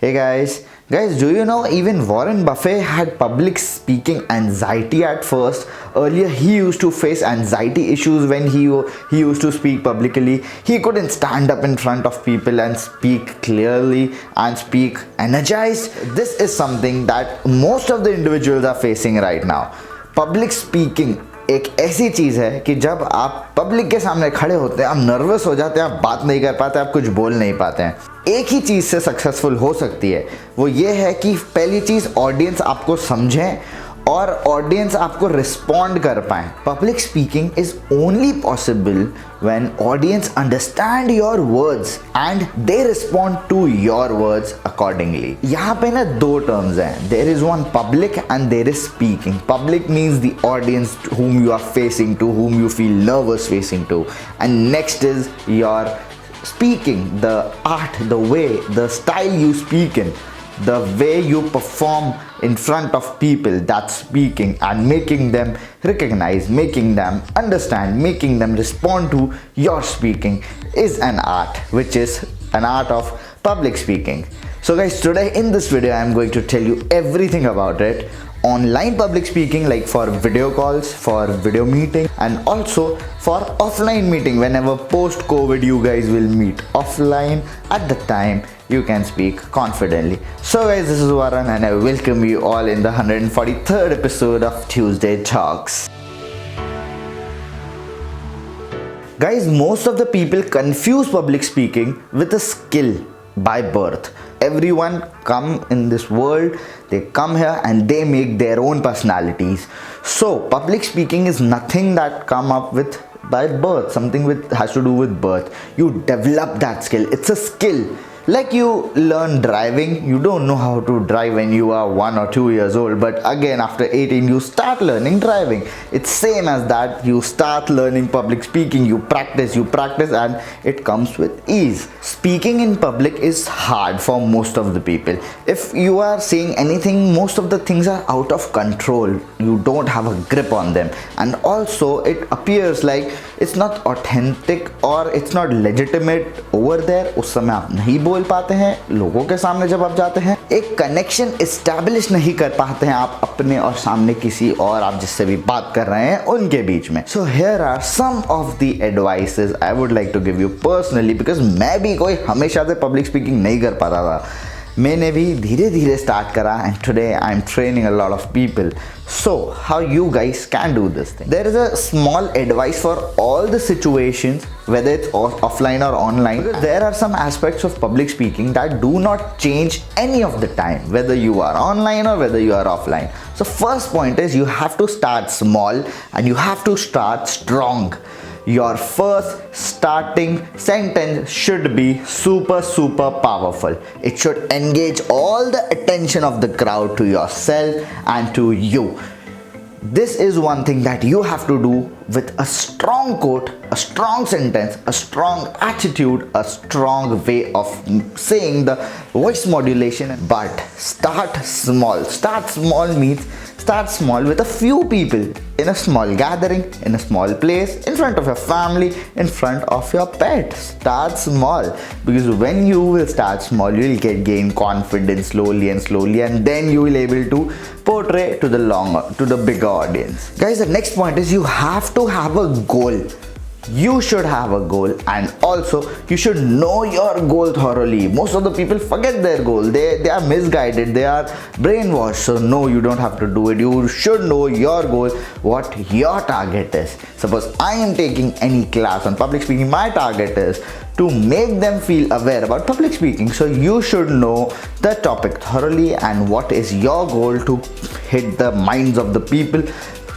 Hey guys, do you know even Warren Buffett had public speaking anxiety at first? Earlier, he used to face anxiety issues when he used to speak publicly. He couldn't stand up in front of people and speak clearly and speak energized. This is something that most of the individuals are facing right now. Public speaking एक ऐसी चीज़ है कि जब आप public के सामने खड़े होते हैं आप नर्वस हो जाते हैं, आप बात नहीं कर पाते, आप कुछ बोल नहीं पाते हैं। एक ही चीज़ से सक्सेसफुल हो सकती है, वो ये है कि पहली चीज़ ऑडियंस आपको समझें और ऑडियंस आपको रिस्पॉन्ड कर पाए। Public speaking is only possible when audience understand your words and they respond to your words accordingly. यहाँ पे ना दो टर्म्स हैं, there is one public and there is speaking. Public means the audience whom you are facing to, whom you feel nervous facing to, and next is your speaking, the art, the way, the style you speak in, the way you perform in front of people that's speaking and making them recognize, making them understand, making them respond to your speaking is an art, which is an art of public speaking. So guys, today in this video I am going to tell you everything about it. Online public speaking, like for video calls, for video meeting, and also for offline meeting. Whenever post COVID you guys will meet offline, at the time you can speak confidently. So guys, this is Varun and I welcome you all in the 143rd episode of Tuesday Talks. Guys, most of the people confuse public speaking with a skill by birth. Everyone come in this world, they come here and they make their own personalities. So public speaking is nothing that come up with by birth, something with has to do with birth. You develop that skill. It's a skill. Like you learn driving, you don't know how to drive when you are 1 or 2 years old, but again after 18 you start learning driving. It's same as that, you start learning public speaking, you practice and it comes with ease. Speaking in public is hard for most of the people. If you are saying anything, most of the things are out of control, you don't have a grip on them, and also it appears like it's not authentic or it's not legitimate over there. उस समय आप नहीं बोल पाते हैं, लोगों के सामने जब आप जाते हैं एक कनेक्शन एस्टैब्लिश नहीं कर पाते हैं आप अपने और सामने किसी और आप जिससे भी बात कर रहे हैं उनके बीच में। So here are some of the advices I would like to give you personally, because मैं भी कोई हमेशा से पब्लिक स्पीकिंग नहीं कर पाता था, मैंने भी धीरे धीरे स्टार्ट करा and today I am training a lot of people. So how you guys can do this thing? There is a small advice for all the situations, whether it's offline or online. Because there are some aspects of public speaking that do not change any of the time, whether you are online or whether you are offline. So first point is you have to start small and you have to start strong. Your first starting sentence should be super powerful. It should engage all the attention of the crowd to yourself and to you. This is one thing that you have to do with a strong quote, a strong sentence, a strong attitude, a strong way of saying the voice modulation. But start small. Start small means start small with a few people in a small gathering, in a small place, in front of your family, in front of your pet. Start small, because when you will start small, you will gain confidence slowly, and then you will able to portray to the bigger audience. Guys, the next point is you have to have a goal. You should have a goal, and also you should know your goal thoroughly. Most of the people forget their goal. They are misguided, they are brainwashed. So no, you don't have to do it. You should know your goal, what your target is. Suppose I am taking any class on public speaking, my target is to make them feel aware about public speaking. So you should know the topic thoroughly and what is your goal to hit the minds of the people,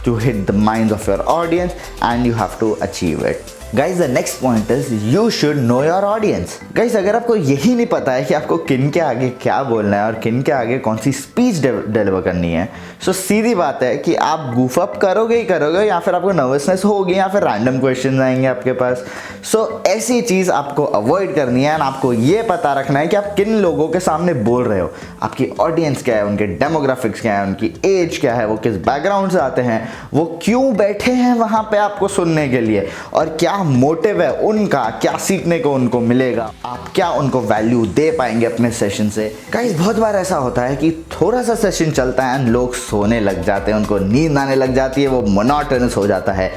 to hit the minds of your audience, and you have to achieve it. Guys, the next point is you should know your audience. Guys, अगर आपको यही नहीं पता है कि आपको किन के आगे क्या बोलना है और किन के आगे कौन सी स्पीच डिलीवर करनी है, सो सीधी बात है कि आप goof up करोगे ही करोगे, या फिर आपको नर्वसनेस होगी, या फिर रैंडम क्वेश्चन आएंगे आपके पास. सो ऐसी चीज़ आपको अवॉइड करनी है, एंड आपको ये पता रखना है कि आप किन लोगों के सामने बोल रहे हो, आपकी ऑडियंस क्या है, उनके डेमोग्राफिक्स क्या है, उनकी एज क्या है, वो किस बैकग्राउंड से आते हैं, वो क्यों बैठे हैं वहाँ पे आपको सुनने के लिए, और क्या क्या मोटिव है उनका, क्या सीखने को उनको मिलेगा, आप क्या उनको वैल्यू दे पाएंगे अपने सेशन से। गाइस बहुत बार ऐसा होता है कि थोड़ा सा सेशन चलता है एंड लोग सोने लग जाते हैं, उनको नींद आने लग जाती है, वो मोनोटोनस हो जाता है।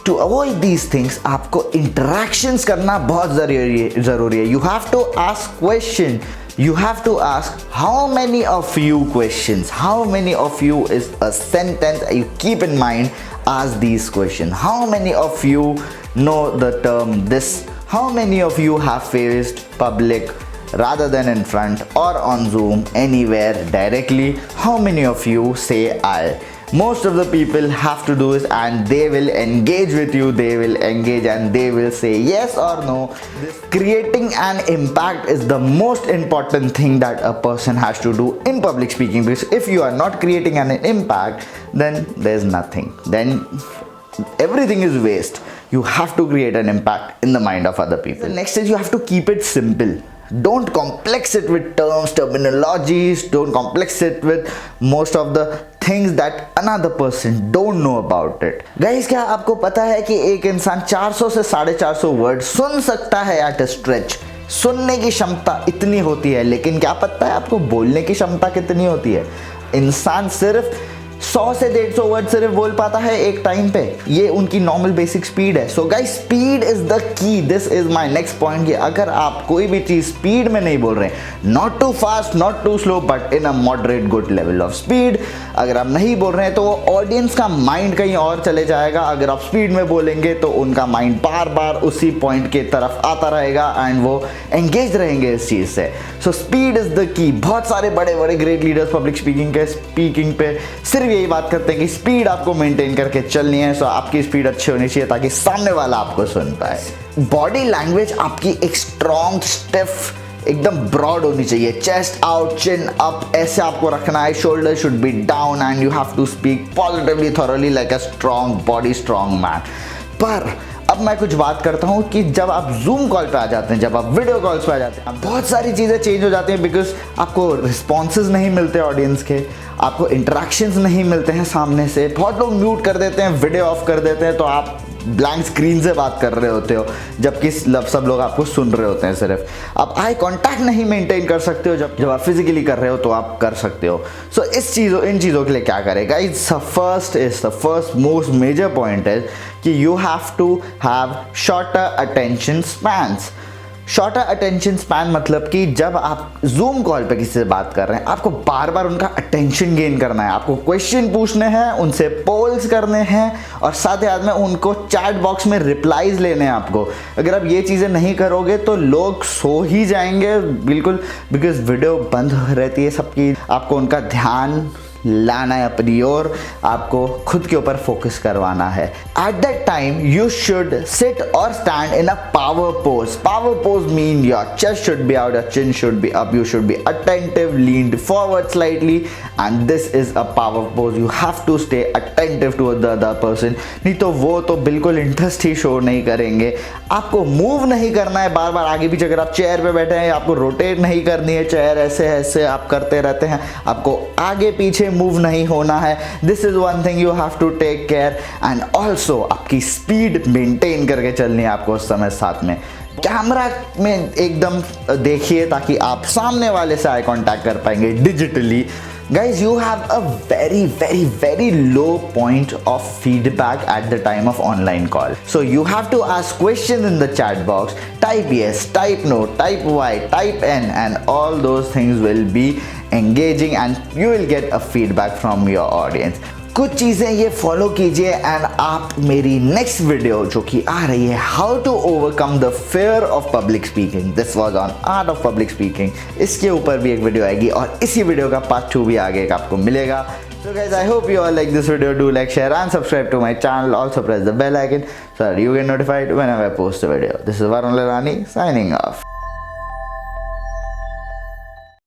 टू अवॉइड दीज थिंग्स आपको इंटरेक्शंस करना बहुत ज़रूरी है। You have to ask question, you have to ask how many of you questions, how many of you is a sentence you keep in mind. Ask these questions. How many of you know the term this? How many of you have faced public rather than in front or on Zoom, anywhere directly? How many of you say I? Most of the people have to do is, and they will engage with you, they will engage and they will say yes or no. Creating an impact is the most important thing that a person has to do in public speaking, because if you are not creating an impact, then there's nothing, then everything is waste. You have to create an impact in the mind of other people. The next is you have to keep it simple. Don't complex it with terms, terminologies. Don't complex it with most of the things that another person don't know about it. Guys, क्या आपको पता है कि एक इंसान 400 से 450 word सुन सकता है एट अ स्ट्रेच? सुनने की क्षमता इतनी होती है, लेकिन क्या पता है आपको बोलने की क्षमता कितनी होती है? इंसान सिर्फ 100 से 150 वर्ड सिर्फ बोल पाता है एक टाइम पे, ये उनकी नॉर्मल बेसिक स्पीड है। So guys, speed is the key. This is my next point कि अगर आप कोई भी चीज स्पीड में नहीं बोल रहे हैं, not too fast not too slow but in a moderate good level of speed, अगर आप नहीं बोल रहे हैं तो वो ऑडियंस का माइंड कहीं और चले जाएगा। अगर आप स्पीड में बोलेंगे तो उनका माइंड बार बार उसी पॉइंट के तरफ आता रहेगा एंड वो एंगेज रहेंगे इस चीज से। So speed is the key. बहुत सारे बड़े बड़े ग्रेट लीडर्स पब्लिक स्पीकिंग पे सिर्फ यही बात करते हैं कि स्पीड आपको मेंटेन करके चलनी है। सो आपकी स्पीड अच्छी होनी चाहिए ताकि सामने वाला आपको सुन पाए। बॉडी लैंग्वेज आपकी एक स्ट्रॉन्ग, स्टिफ, एकदम ब्रॉड होनी चाहिए। चेस्ट आउट, चिन अप, ऐसे आपको रखना है। Shoulder should be down and you have to speak positively, thoroughly, like a strong body, strong man. पर अब मैं कुछ बात करता हूँ कि जब आप जूम कॉल पे आ जाते हैं, जब आप वीडियो कॉल्स पे आ जाते हैं, बहुत सारी चीज़ें चेंज हो जाती हैं, बिकॉज आपको रिस्पॉन्सेज नहीं मिलते ऑडियंस के, आपको इंटरेक्शंस नहीं मिलते हैं सामने से। बहुत लोग म्यूट कर देते हैं, वीडियो ऑफ कर देते हैं, तो आप ब्लैंक स्क्रीन से बात कर रहे होते हो, जबकि सब लोग आपको सुन रहे होते हैं। सिर्फ आप आई कांटेक्ट नहीं मेंटेन कर सकते हो। जब आप फिजिकली कर रहे हो तो आप कर सकते हो। सो इन चीज़ों के लिए क्या करेगा? The first most major point is कि you have to have shorter attention spans. Shorter attention span मतलब कि जब आप जूम कॉल पे किसी से बात कर रहे हैं, आपको बार बार उनका अटेंशन गेन करना है, आपको क्वेश्चन पूछने हैं, उनसे पोल्स करने हैं और साथ ही साथ में उनको चैट बॉक्स में रिप्लाईज लेने हैं आपको। अगर आप ये चीज़ें नहीं करोगे तो लोग सो ही जाएंगे बिल्कुल, बिकॉज वीडियो बंद रहती है सबकी। आपको उनका ध्यान लाना है अपनी ओर, आपको खुद के ऊपर फोकस करवाना है। At that time you should sit or stand in a power pose. Power pose mean your chest should be out, your chin should be up, you should be attentive, leaned forward slightly, and this is a power pose. You have to stay attentive to the other person, नहीं तो वो तो बिल्कुल interest ही show नहीं करेंगे। आपको move नहीं करना है बार बार आगे पीछे। अगर आप चेयर पे बैठे हैं, आपको रोटेट नहीं करनी है चेयर, ऐसे ऐसे आप करते रहते हैं, आपको आगे पीछे मूव नहीं होना है। This is one thing you have to take care. And also आपकी स्पीड मेंटेन करके चलनी है आपको उस समय। साथ में कैमरा में एकदम देखिए ताकि आप सामने वाले से आई कांटेक्ट कर पाएंगे digitally. Guys, you have a very low point of feedback at the time of online call. So you have to ask questions in the chat box. Type yes, type no, type y, type n, and all those things will be engaging and you will get a feedback from your audience. कुछ चीज़ें ये follow कीजिए and आप मेरी next video जो कि आ रही है, how to overcome the fear of public speaking, this was on art of public speaking, इसके ऊपर भी एक वीडियो आएगी और इसी वीडियो का पार्ट 2 भी आगे आपको मिलेगा। So guys, I hope you all like this video. Do like, share and subscribe to my channel. Also press the bell icon so that you get notified whenever I post a video. This is Varun, Lilani signing off.